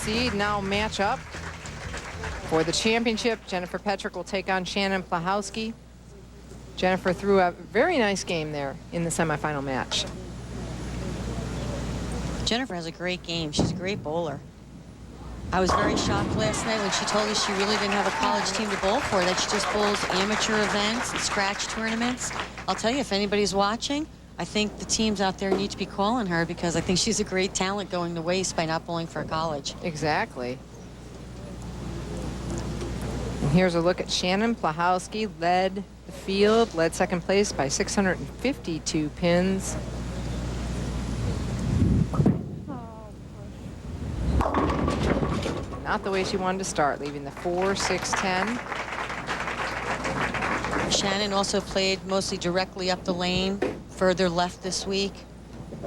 seed now match up for the championship. Jen-Petrick will take on Shannon Pluhowsky. Jennifer threw a very nice game there in the semifinal match. Jennifer has a great game. She's a great bowler. I was very shocked last night when she told us she really didn't have a college team to bowl for, that she just bowls amateur events and scratch tournaments. I'll tell you, if anybody's watching, I think the teams out there need to be calling her, because I think she's a great talent going to waste by not bowling for a college. Exactly. And here's a look at Shannon Pluhowsky. Led the field, led second place by 652 pins. Not the way she wanted to start, leaving the 4-6-10. Shannon also played mostly directly up the lane, further left this week.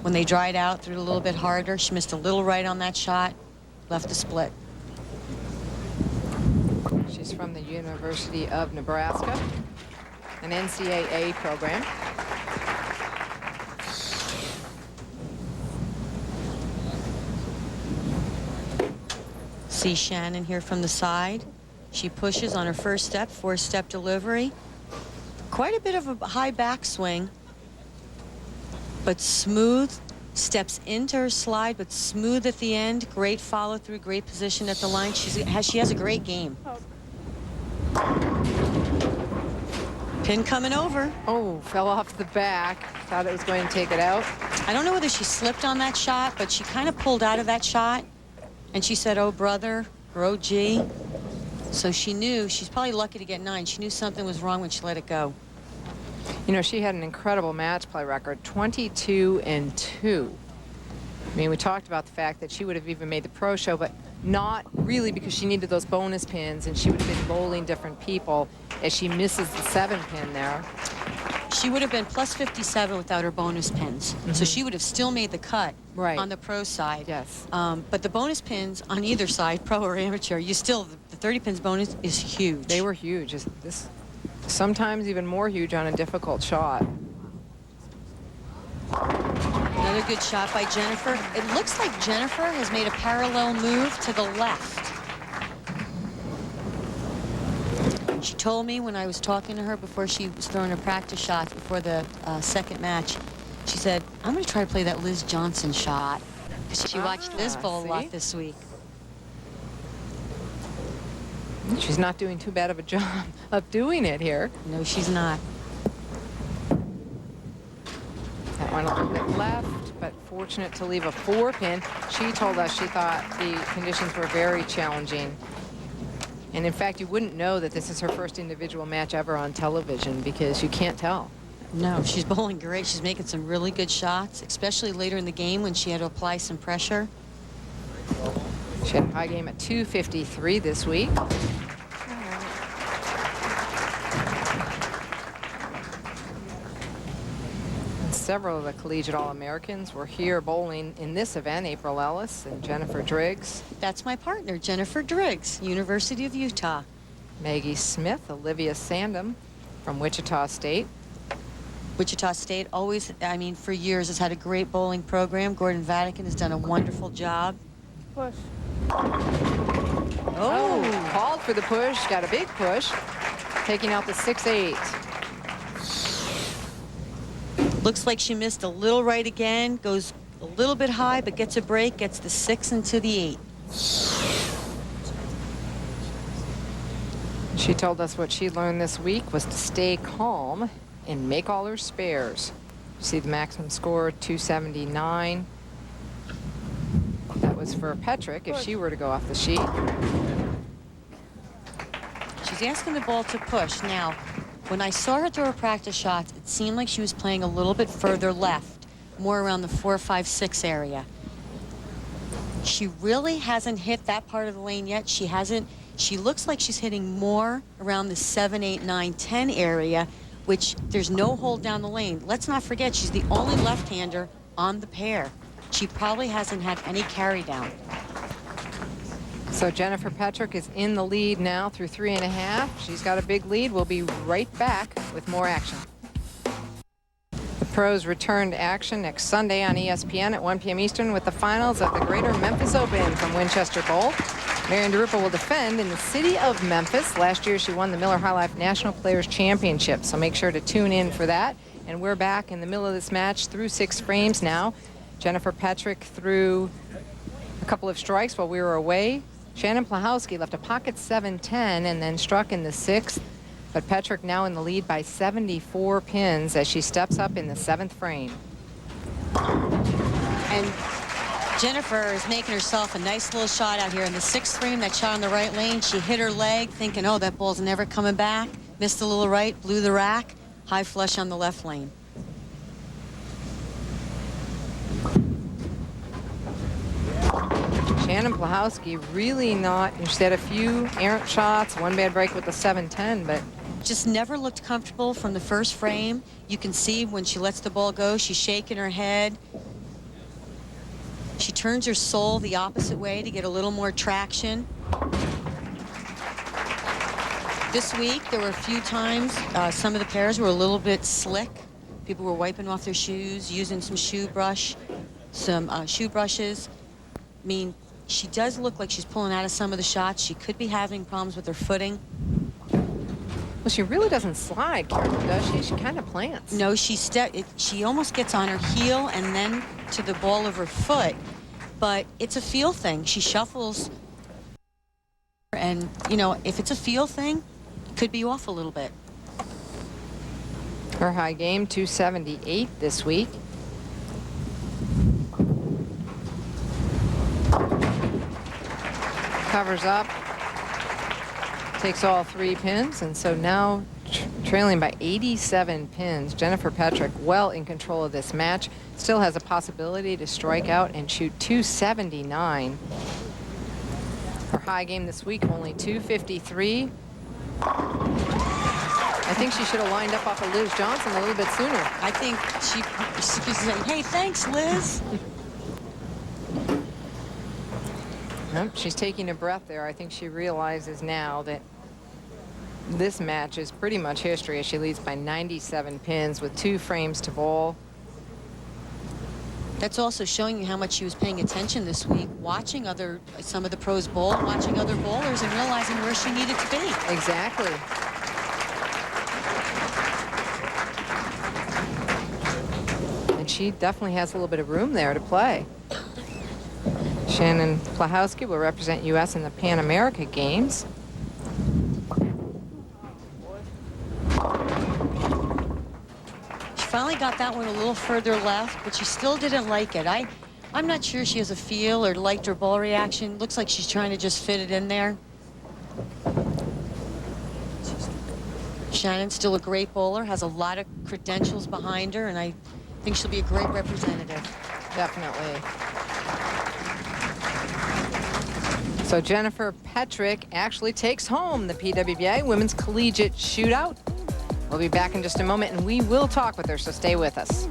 When they dried out, threw it a little bit harder. She missed a little right on that shot, left the split. She's from the University of Nebraska, an NCAA program. See Shannon here from the side. She pushes on her first step, four-step delivery. Quite a bit of a high backswing, but smooth. Steps into her slide, but smooth at the end. Great follow-through, great position at the line. She has a great game. Pin coming over. Oh, fell off the back. Thought it was going to take it out. I don't know whether she slipped on that shot, but she kind of pulled out of that shot. And she said, oh, brother, or oh, gee. So she knew, she's probably lucky to get 9. She knew something was wrong when she let it go. You know, she had an incredible match play record, 22-2. I mean, we talked about the fact that she would have even made the pro show, but not really, because she needed those bonus pins, and she would have been bowling different people as she misses the 7-pin there. She would have been plus 57 without her bonus pins. So she would have still made the cut on the pro side. Yes. But the bonus pins on either side, pro or amateur, you still, the 30 pins bonus is huge. They were huge. This sometimes even more huge on a difficult shot. Another good shot by Jennifer. It looks like Jennifer has made a parallel move to the left. She told me when I was talking to her before she was throwing her practice shots before the second match, she said, I'm going to try to play that Liz Johnson shot. Because she watched Liz bowl a lot this week. She's not doing too bad of a job of doing it here. No, she's not. That one a little bit left, but fortunate to leave a 4-pin. She told us she thought the conditions were very challenging. And in fact, you wouldn't know that this is her first individual match ever on television, because you can't tell. No, she's bowling great. She's making some really good shots, especially later in the game when she had to apply some pressure. She had a high game at 253 this week. And several of the Collegiate All-Americans were here bowling in this event. April Ellis and Jennifer Driggs. That's my partner, Jennifer Driggs, University of Utah. Maggie Smith, Olivia Sandham from Wichita State. Wichita State always, I mean, for years has had a great bowling program. Gordon Vatican has done a wonderful job. Push. Oh, called for the push, got a big push, taking out the 6-8. Looks like she missed a little right again, goes a little bit high, but gets a break, gets the 6 into the 8. She told us what she learned this week was to stay calm and make all her spares. You see the maximum score, 279. That was for Petrick if she were to go off the sheet. She's asking the ball to push. Now, when I saw her throw her practice shots, it seemed like she was playing a little bit further left, more around the 4, 5, 6 area. She really hasn't hit that part of the lane yet. She hasn't. She looks like she's hitting more around the 7, 8, 9, 10 area, which there's no hold down the lane. Let's not forget, she's the only left-hander on the pair. She probably hasn't had any carry down. So Jen-Petrick is in the lead now through 3.5. She's got a big lead. We'll be right back with more action. The pros return to action next Sunday on ESPN at 1 p.m. Eastern with the finals of the Greater Memphis Open from Winchester Bowl. Marion DeRupa will defend in the city of Memphis. Last year, she won the Miller High Life National Players Championship, so make sure to tune in for that. And we're back in the middle of this match through 6 frames now. Jen-Petrick threw a couple of strikes while we were away. Shannon Pluhowsky left a pocket 7-10 and then struck in the 6th. But Petrick now in the lead by 74 pins as she steps up in the 7th frame. And Jennifer is making herself a nice little shot out here in the 6th frame. That shot on the right lane, she hit her leg thinking, oh, that ball's never coming back. Missed a little right, blew the rack, high flush on the left lane. Shannon Pluhowsky really not, she had a few errant shots, one bad break with the 7-10, but just never looked comfortable from the first frame. You can see when she lets the ball go, she's shaking her head. She turns her sole the opposite way to get a little more traction. This week, there were a few times some of the pairs were a little bit slick. People were wiping off their shoes, using some shoe brushes. I mean, she does look like she's pulling out of some of the shots. She could be having problems with her footing. Well, she really doesn't slide, Carolyn, does she? She kind of plants. No, she almost gets on her heel and then to the ball of her foot. But it's a feel thing. She shuffles. And, you know, if it's a feel thing, it could be off a little bit. Her high game, 278 this week. Covers up. Takes all 3 pins, and so now trailing by 87 pins. Jen-Petrick well in control of this match. Still has a possibility to strike out and shoot 279. Her high game this week, only 253. I think she should have lined up off of Liz Johnson a little bit sooner. I think she's saying, hey, thanks, Liz. Nope, she's taking a breath there. I think she realizes now that this match is pretty much history as she leads by 97 pins with 2 frames to ball. That's also showing you how much she was paying attention this week, watching some of the pros bowl, watching other bowlers, and realizing where she needed to be. Exactly. And she definitely has a little bit of room there to play. Shannon Pluhowsky will represent U.S. in the Pan America Games. She finally got that one a little further left, but she still didn't like it. I'm not sure she has a feel or liked her ball reaction. Looks like she's trying to just fit it in there. Shannon's still a great bowler, has a lot of credentials behind her, and I think she'll be a great representative. Definitely. So Jen-Petrick actually takes home the PWBA Women's Collegiate Shootout. We'll be back in just a moment, and we will talk with her, so stay with us.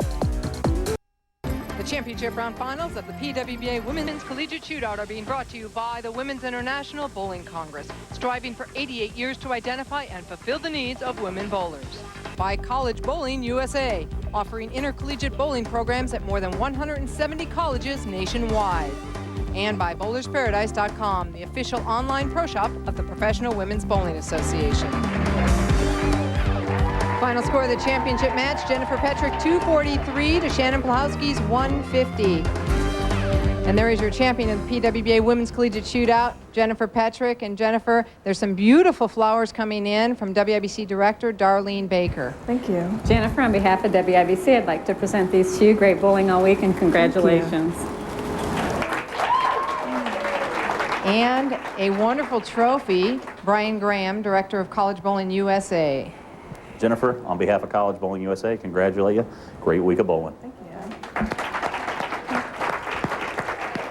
The championship round finals of the PWBA Women's Collegiate Shootout are being brought to you by the Women's International Bowling Congress, striving for 88 years to identify and fulfill the needs of women bowlers. By College Bowling USA, offering intercollegiate bowling programs at more than 170 colleges nationwide. And by bowlersparadise.com, the official online pro shop of the Professional Women's Bowling Association. Final score of the championship match, Jen-Petrick 243 to Shannon Pluhowsky's 150. And there is your champion of the PWBA Women's Collegiate Shootout, Jen-Petrick. And Jennifer, there's some beautiful flowers coming in from WIBC Director Darlene Baker. Thank you. Jennifer, on behalf of WIBC, I'd like to present these to you. Great bowling all week, and congratulations. And a wonderful trophy, Brian Graham, Director of College Bowling USA. Jennifer, on behalf of College Bowling USA, congratulate you. Great week of bowling. Thank you.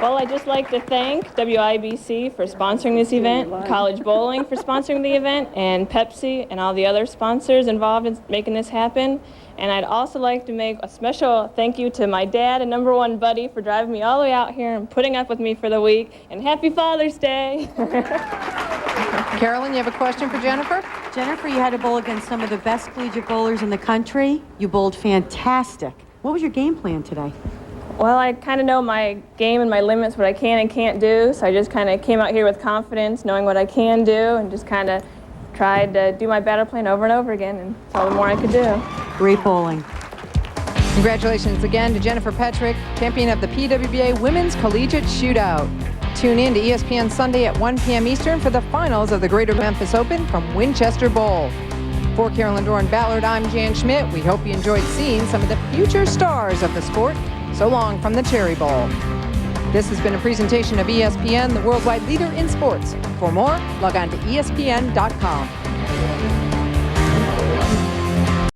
Well, I'd just like to thank WIBC for sponsoring this event, College Bowling for sponsoring the event, and Pepsi and all the other sponsors involved in making this happen. And I'd also like to make a special thank you to my dad and #1 buddy for driving me all the way out here and putting up with me for the week. And happy Father's Day. Carolyn, you have a question for Jennifer? Jennifer, you had to bowl against some of the best collegiate bowlers in the country. You bowled fantastic. What was your game plan today? Well, I kind of know my game and my limits, what I can and can't do, so I just kind of came out here with confidence, knowing what I can do, and just kind of tried to do my battle plan over and over again, and that's all the more I could do. Great bowling. Congratulations again to Jen-Petrick, champion of the PWBA Women's Collegiate Shootout. Tune in to ESPN Sunday at 1 p.m. Eastern for the finals of the Greater Memphis Open from Winchester Bowl. For Carolyn Doran-Ballard, I'm Jan Schmidt. We hope you enjoyed seeing some of the future stars of the sport. So long from the Cherry Bowl. This has been a presentation of ESPN, the worldwide leader in sports. For more, log on to ESPN.com.